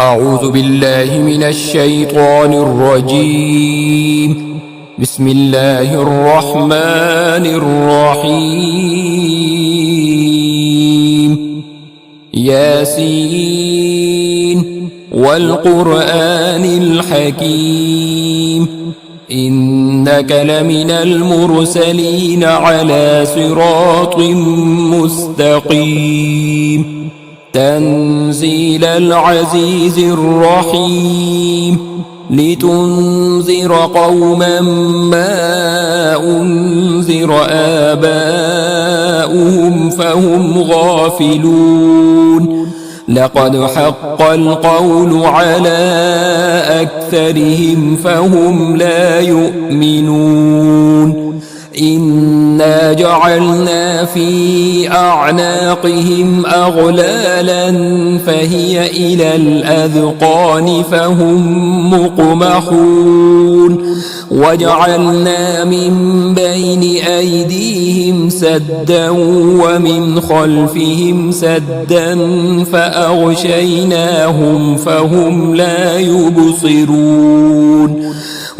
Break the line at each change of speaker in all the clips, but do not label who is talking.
أعوذ بالله من الشيطان الرجيم. بسم الله الرحمن الرحيم. ياسين والقرآن الحكيم إنك لمن المرسلين على صراط مستقيم تنزيل العزيز الرحيم لتنذر قوما ما أنذر آباؤهم فهم غافلون لقد حق القول على أكثرهم فهم لا يؤمنون إنا جعلنا في أعناقهم أغلالا فهي إلى الأذقان فهم مقمحون وجعلنا من بين أيديهم سدا ومن خلفهم سدا فأغشيناهم فهم لا يبصرون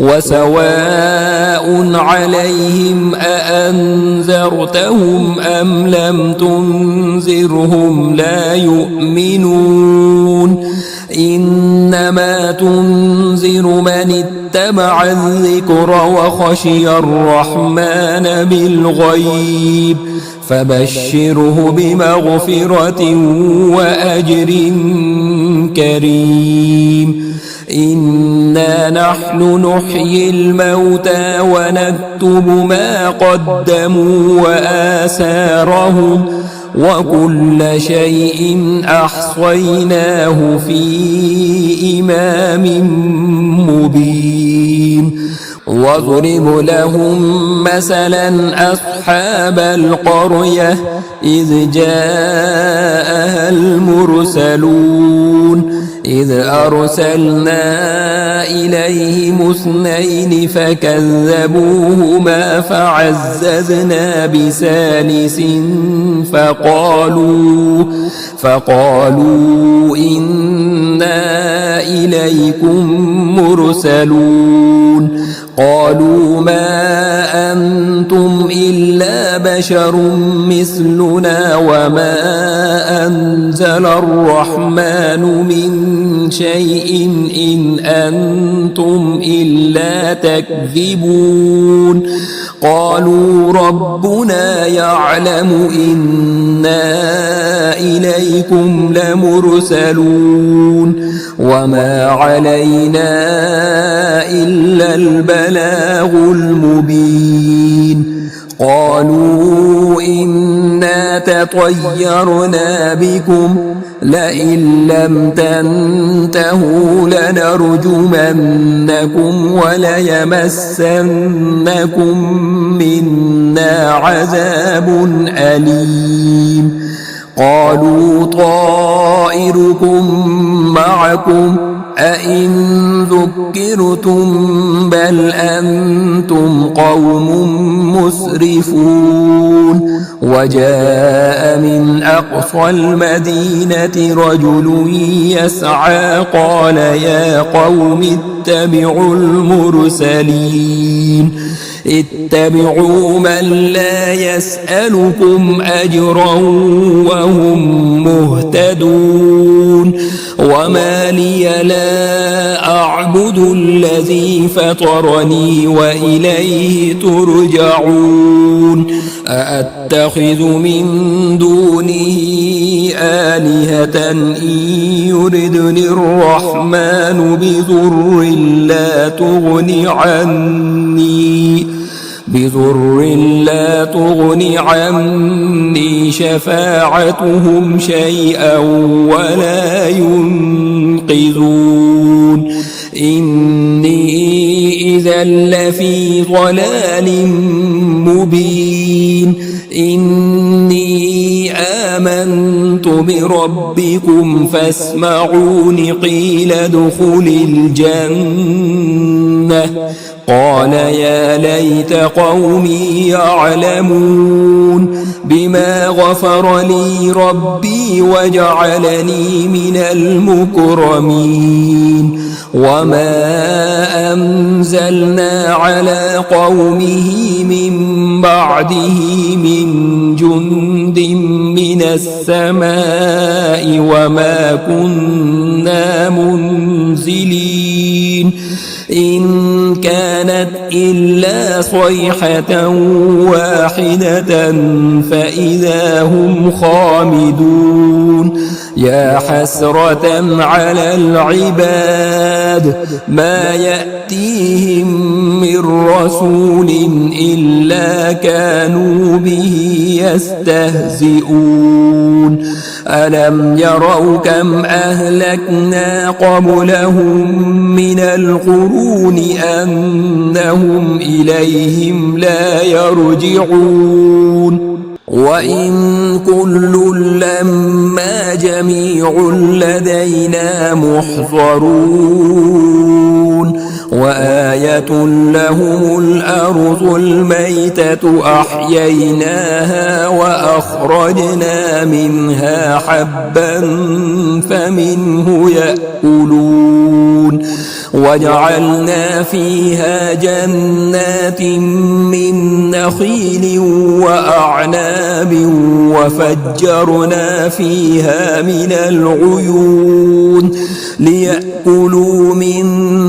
وسواء عليهم أأنذرتهم أم لم تنذرهم لا يؤمنون إنما تنذر من اتبع الذكر وخشي الرحمن بالغيب فبشره بمغفرة وأجر كريم إنا نحن نحيي الموتى ونكتب ما قدموا وآثارهم وكل شيء أحصيناه في إمام مبين واضرب لهم مثلا أصحاب القرية إذ جاءها المرسلون إذ أرسلنا إليهم اثنين فكذبوهما فعززنا بثالث فقالوا إنا إليكم مرسلون قالوا ما أنتم إلا بشر مثلنا وما أنزل الرحمن من شيء إن أنتم إلا تكذبون قالوا ربنا يعلم إنا إليكم لمرسلون وما علينا إلا البلاغ المبين قالوا إنا تطيرنا بكم لئن لم تنتهوا لنرجمنكم وليمسنكم منا عذاب أليم قالوا طائركم معكم أئن ذكرتم بل أنتم قوم مسرفون وجاء من أقصى المدينة رجل يسعى قال يا قوم اتبعوا المرسلين اتبعوا من لا يسألكم أجرا وهم مهتدون وما لي لا أعبد الذي فطرني وإليه ترجعون أأتخذ من دونه آلهة إن يردني الرحمن بضر لا تغني عني شفاعتهم شيئا ولا ينقذون إني إذا لفي ضلال مبين إني آمنت بربكم فاسمعون قيل ادخل الجنة قال يا ليت قومي يعلمون بما غفر لي ربي وجعلني من المكرمين وما أنزلنا على قومه من بعده من جند من السماء وما كنا منزلين إن كانت إلا صيحة واحدة فإذا هم خامدون يا حسرة على العباد ما يأتيهم من رسول إلا كانوا به يستهزئون ألم يروا كم أهلكنا قبلهم من القرون أنهم إليهم لا يرجعون وإن كل لما جميع لدينا محضرون وآية لهم الأرض الميتة أحييناها وأخرجنا منها حبا فمنه يأكلون وجعلنا فيها جنات من نخيل وأعناب وفجرنا فيها من العيون ليأكلوا من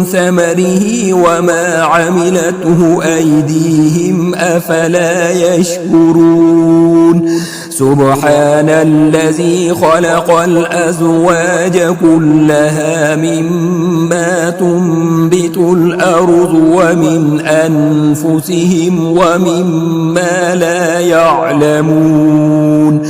ثمره وما عملته أيديهم أفلا يشكرون سبحان الذي خلق الأزواج كلها مما تنبت الأرض ومن أنفسهم ومما لا يعلمون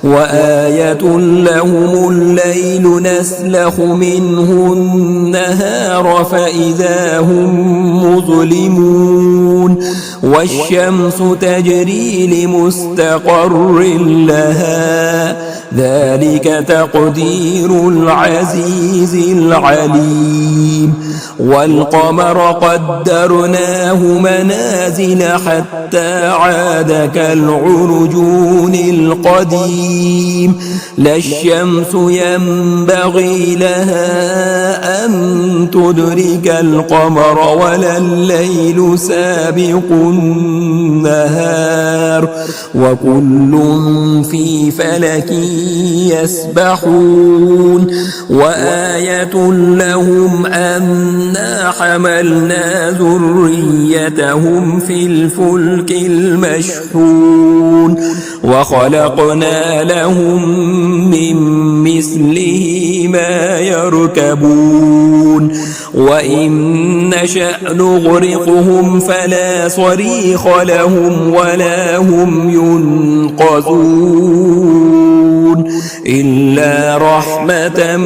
وآية لهم الليل نسلخ منه النهار فإذا هم مظلمون والشمس تجري لمستقر لها ذلك تقدير العزيز العليم والقمر قدرناه منازل حتى عاد كالعرجون القديم لا الشمس ينبغي لها أن تدرك القمر ولا الليل سابق النهار وكل في فلك يسبحون وآية لهم أنا حملنا ذريتهم في الفلك المشحون وخلقنا لهم من مثله ما يركبون وإن نشأ نغرقهم فلا صريخ لهم ولا هم ينقذون إلا رحمة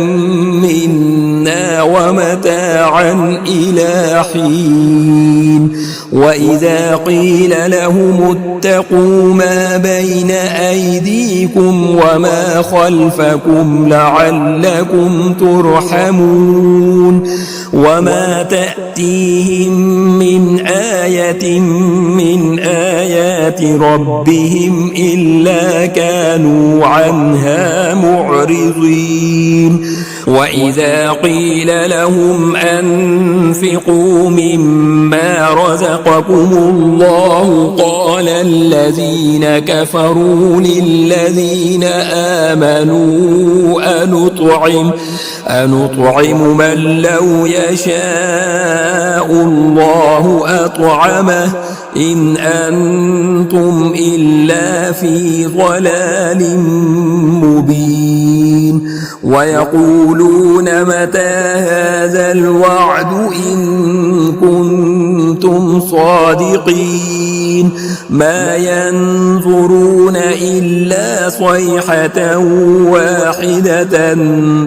منا ومتاعا إلى حين وإذا قيل لهم اتقوا ما بين أيديكم وما خلفكم لعلكم ترحمون وما تأتيهم من آية من آيات ربهم إلا كانوا عنها معرضين وإذا قيل لهم أنفقوا مما رزقكم الله قال الذين كفروا للذين آمنوا أنطعم من لو يشاء الله أطعمه إن أنتم إلا في ضلال مبين ويقولون متى هذا الوعد إن كنتم صادقين ما ينظرون إلا صيحة واحدة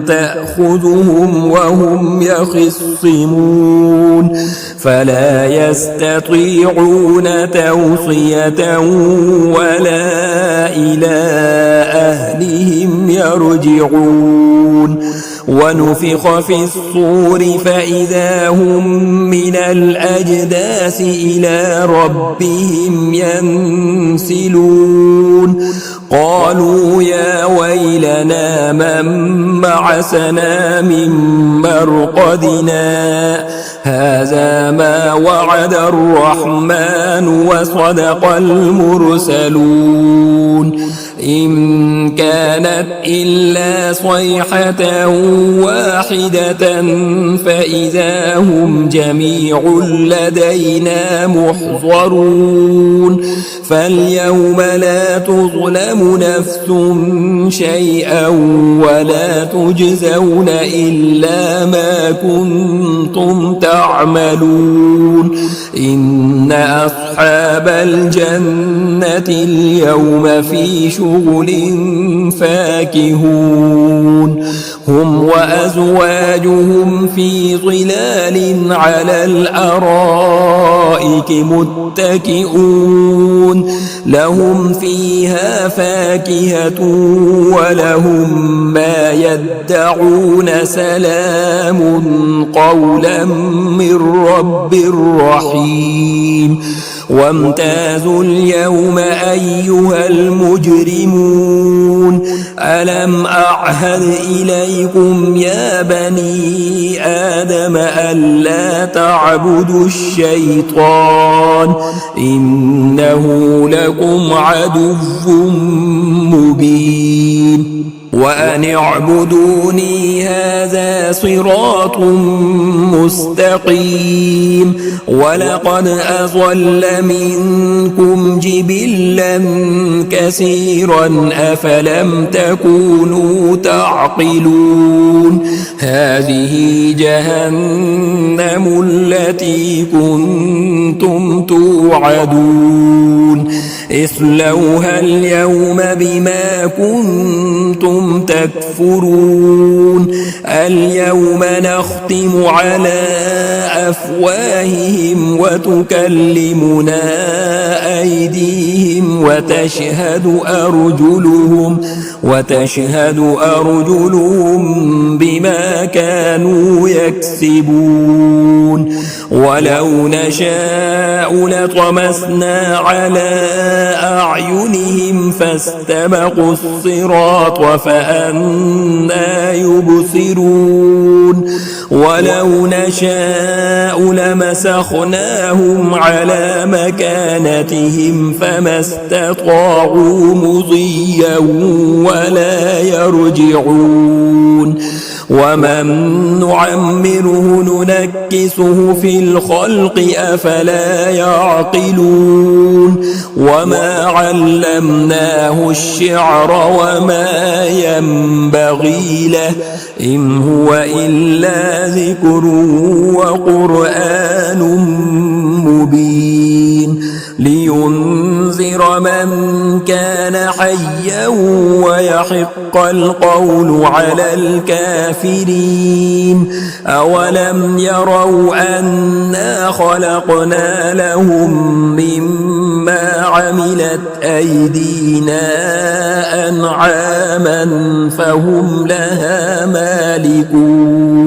تأخذهم وهم يخصمون فلا يستطيعون توصية ولا إلى أهلهم يرجعون ونفخ في الصور فإذا هم من الأجداث إلى ربهم ينسلون قالوا يا ويلنا من بعثنا من مرقدنا هذا ما وعد الرحمن وصدق المرسلون إن كانت إلا صيحة واحدة فإذا هم جميع لدينا محضرون فاليوم لا تظلم نفس شيئا ولا تجزون إلا ما كنتم تعملون إن أصحاب الجنة اليوم في شغل فاكهون هم وأزواجهم في ظلال على الأرائك متكئون لهم فيها فاكهة ولهم ما يدعون سلام قولا من رب رحيم وامتازوا اليوم أيها المجرمون ألم أعهد إليكم يا بني آدم ألا تعبدوا الشيطان إنه لكم عدو مبين وأن اعبدوني هذا صراط مستقيم ولقد أضل منكم جبلا كثيرا أفلم تكونوا تعقلون هذه جهنم التي كنتم توعدون اصلوها اليوم بما كنتم تكفرون اليوم نختم على أفواههم وتكلمنا أيديهم وتشهد أرجلهم بما كانوا يكسبون ولو نشاء لطمسنا على أعينهم فاستبقوا الصراط فأنى يبصرون ولو نشاء لمسخناهم على مكانتهم فما استطاعوا مضيا ولا يرجعون ومن نعمره ننكسه في الخلق أفلا يعقلون وما علمناه الشعر وما ينبغي له إن هو إلا ذكر وقرآن مبين لينذر من كان حيا ويحق القول على الكافرين أولم يروا أنا خلقنا لهم مما عملت أيدينا أنعاما فهم لها مالكون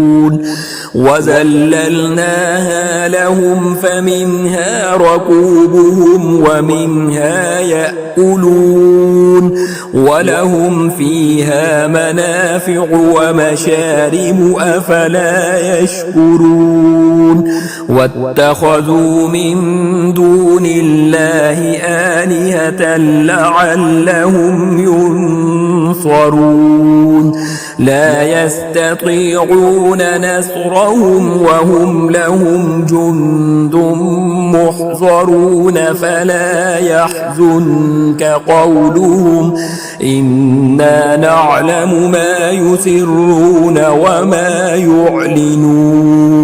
وذللناها لهم فمنها ركوبهم ومنها يأكلون ولهم فيها منافع ومشارب أفلا يشكرون واتخذوا من دون الله آلهة لعلهم ينصرون لا يستطيعون نصرهم وهم لهم جند محضرون فلا يحزنك قولهم إنا نعلم ما يسرون وما يعلنون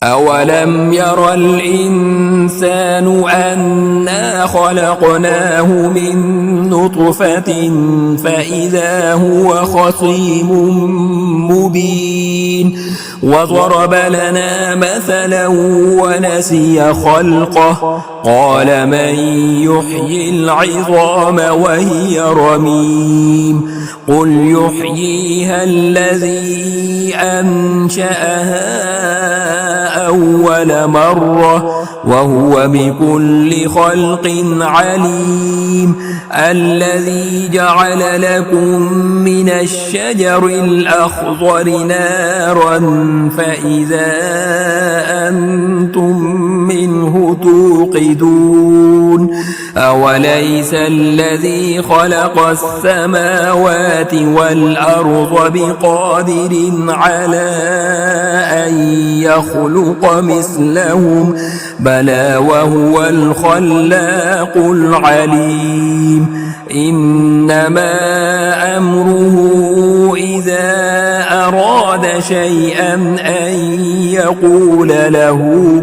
أولم ير الإنسان أنا خلقناه من نطفة فإذا هو خصيم مبين وضرب لنا مثلا ونسي خلقه قال من يحيي العظام وهي رميم قل يحييها الذي أنشأها أول مرة وهو بكل خلق عليم الذي جعل لكم من الشجر الأخضر نارا فإذا أنتم منه توقدون أوليس الذي خلق السماوات والأرض بقادر على أن يخلق مثلهم بلى وهو الخلاق العليم إنما أمره إذا أراد شيئا أن يقول له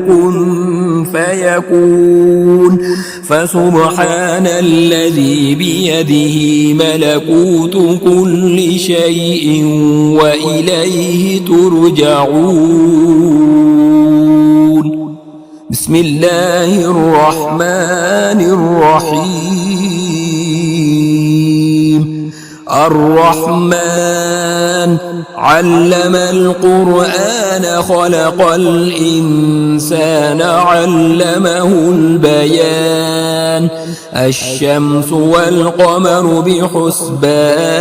كن فيكون فسبحان الذي بيده ملكوت كل شيء وإليه ترجعون بسم الله الرحمن الرحيم الرحمن علم القرآن خلق الإنسان علمه البيان الشمس والقمر بحسبان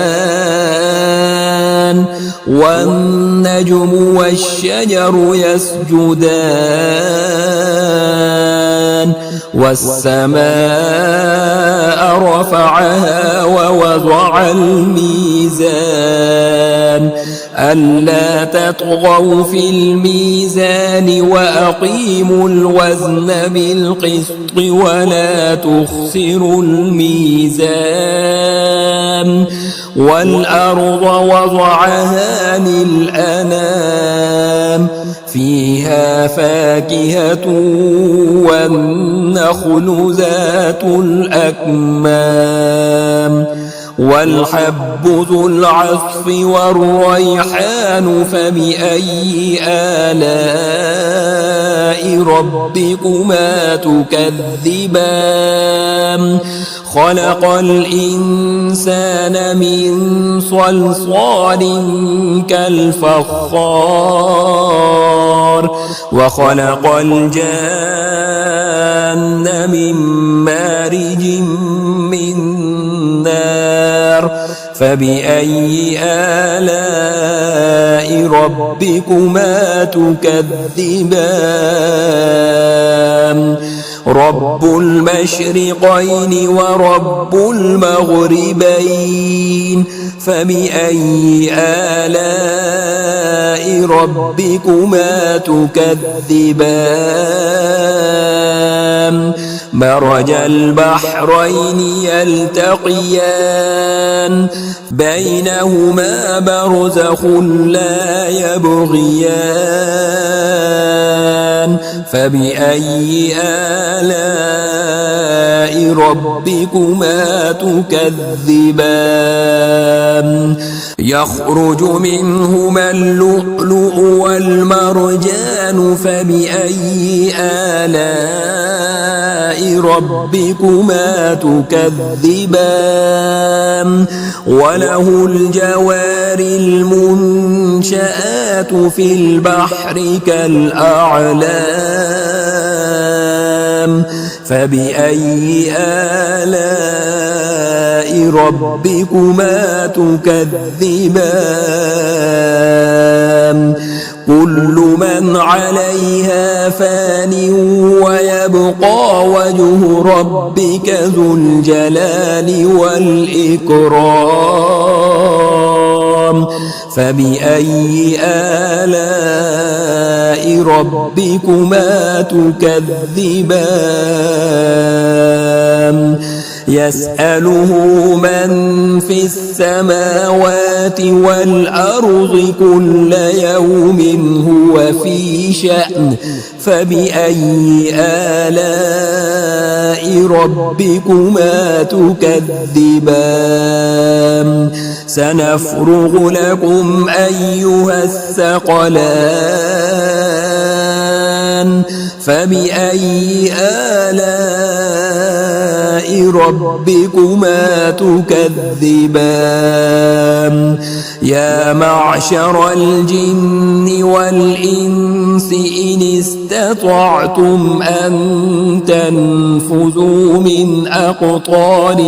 والنجم والشجر يسجدان والسماء رفعها ووضع الميزان ألا تطغوا في الميزان وأقيموا الوزن بالقسط ولا تخسروا الميزان والأرض وضعها للأنام فيها فاكهة والنخل ذات الأكمام والحب ذو العصف والريحان فبأي آلاء ربكما تكذبان خلق الإنسان من صلصال كالفخار وخلق الجان من مارج من نار فبأي آلاء ربكما تكذبان رب المشرقين ورب المغربين فبأي آلاء ربكما تكذبان مرج البحرين يلتقيان بينهما برزخ لا يبغيان فبأي آلاء ربكما تكذبان يخرج منهما اللؤلؤ والمرجان فبأي آلاء ربكما تكذبان وله الجوار المنشآت في البحر كالأعلام فبأي آلاء ربكما تكذبان كل من عليها فان ويبقى وجه ربك ذو الجلال والإكرام فبأي آلاء ربكما تكذبان يسأله من في السماوات والأرض كل يوم هو في شأن فبأي آلاء ربكما تكذبان سنفرغ لكم أيها الثقلان فبأي آلاء ربكما تكذبان يا معشر الجن والإنس إن استطعتم أن تنفذوا من أقطار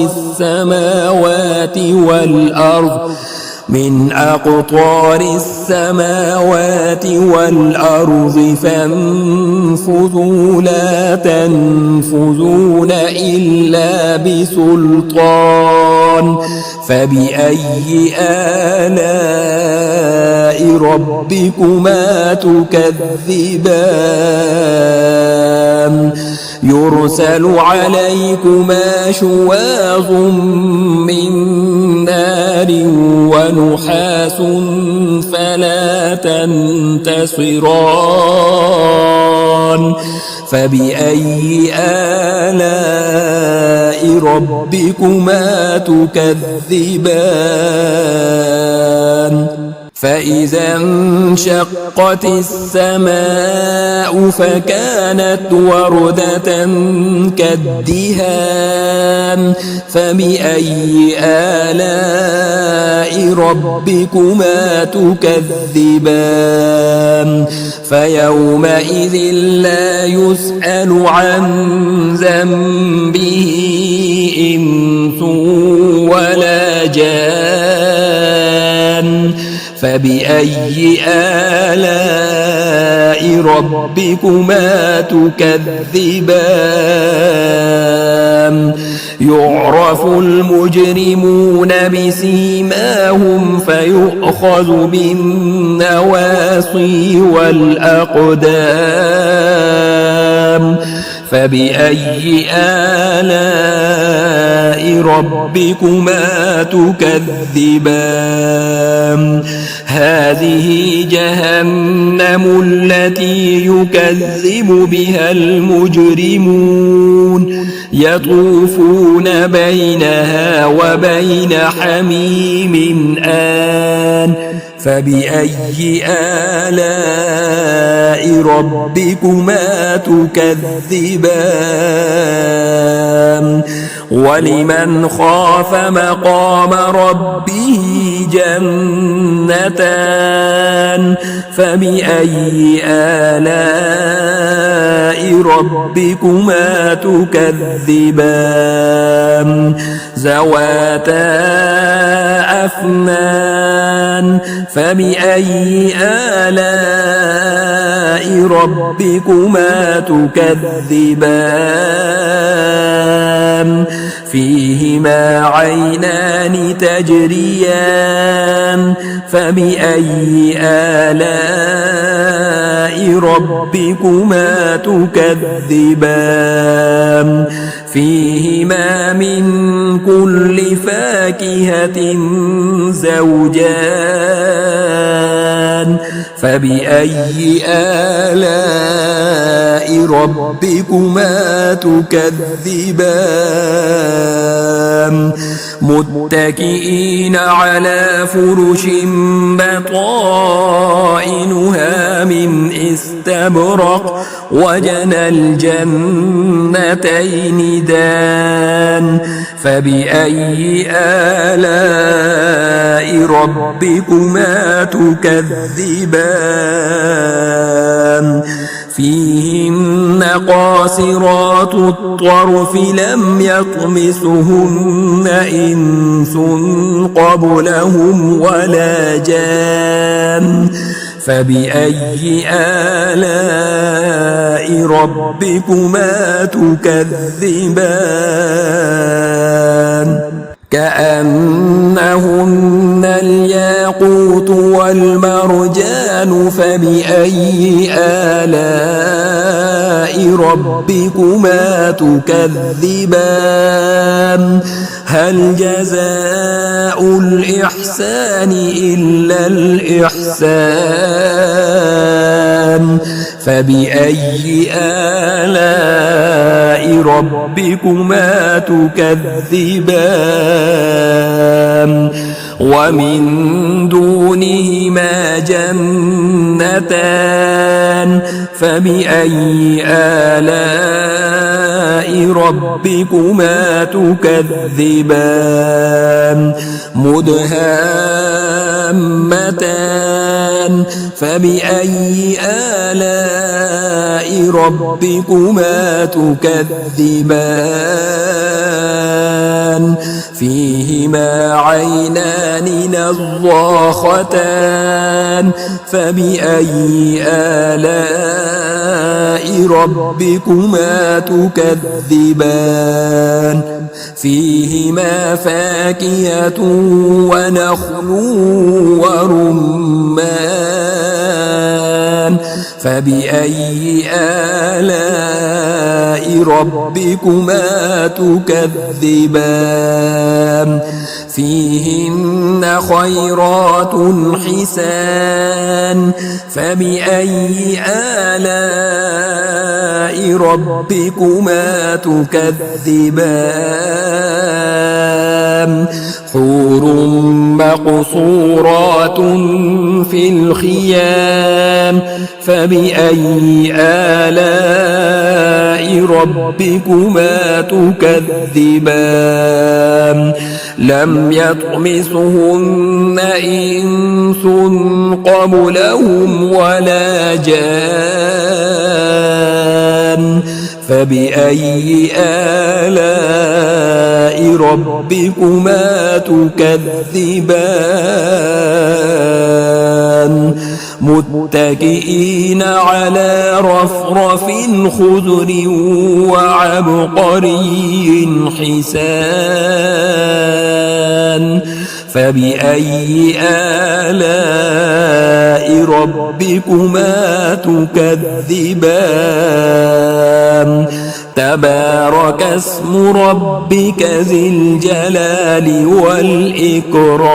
السماوات والأرض فانفذوا لا تنفذون إلا بسلطان فبأي آلاء ربكما تكذبان يرسل عليكما شواظ من نار ونحاس فلا تنتصران فبأي آلاء ربكما تكذبان فإذا انشقت السماء فكانت وردة كالدهان فبأي آلاء ربكما تكذبان فيومئذ لا يسأل عن ذنبه إنس ولا جان فبأي آلاء ربكما تكذبان يعرف المجرمون بسيماهم فيؤخذ بالنواصي والأقدام فبأي آلاء ربكما تكذبان هذه جهنم التي يكذب بها المجرمون يطوفون بينها وبين حميم آن فبأي آلاء ربكما تكذبان ولمن خاف مقام ربه جنتان فبأي آلاء ربكما تكذبان ذواتا أفنان فبأي آلاء ربكما تكذبان فيهما عينان تجريان فبأي آلاء ربكما تكذبان فيهما من كل فاكهة زوجان فبأي آلاء ربكما تكذبان متكئين على فرش بطائنها من استبرق وجنى الجنتين دان فبأي آلاء ربكما تكذبان فيهن قاصرات الطرف لم يطمثهن إنس قبلهم ولا جان فبأي آلاء ربكما تكذبان كأنهن الياقوت والمرجان فبأي آلاء ربكما تكذبان هل جزاء الإحسان إلا الإحسان فبأي آلاء ربكما تكذبان ومن دونهما جنتان فبأي آلاء ربكما تكذبان مدهامتان فبأي آلاء ربكما تكذبان فيهما عينان نضاختان فبأي آلاء ربكما تكذبان فيهما فاكهة ونخل ورمان فبأي آلاء ربكما تكذبان فيهن خيرات حسان فبأي آلاء ربكما تكذبان حور مقصورات في الخيام فبأي آلاء ربكما تكذبان لم يطمثهن إنس قبلهم ولا جان فبأي آلاء ربكما تكذبان متكئين على رفرف خضر وعبقري حسان فبأي آلاء ربكما تكذبان تبارك اسم ربك ذي الجلال والإكرام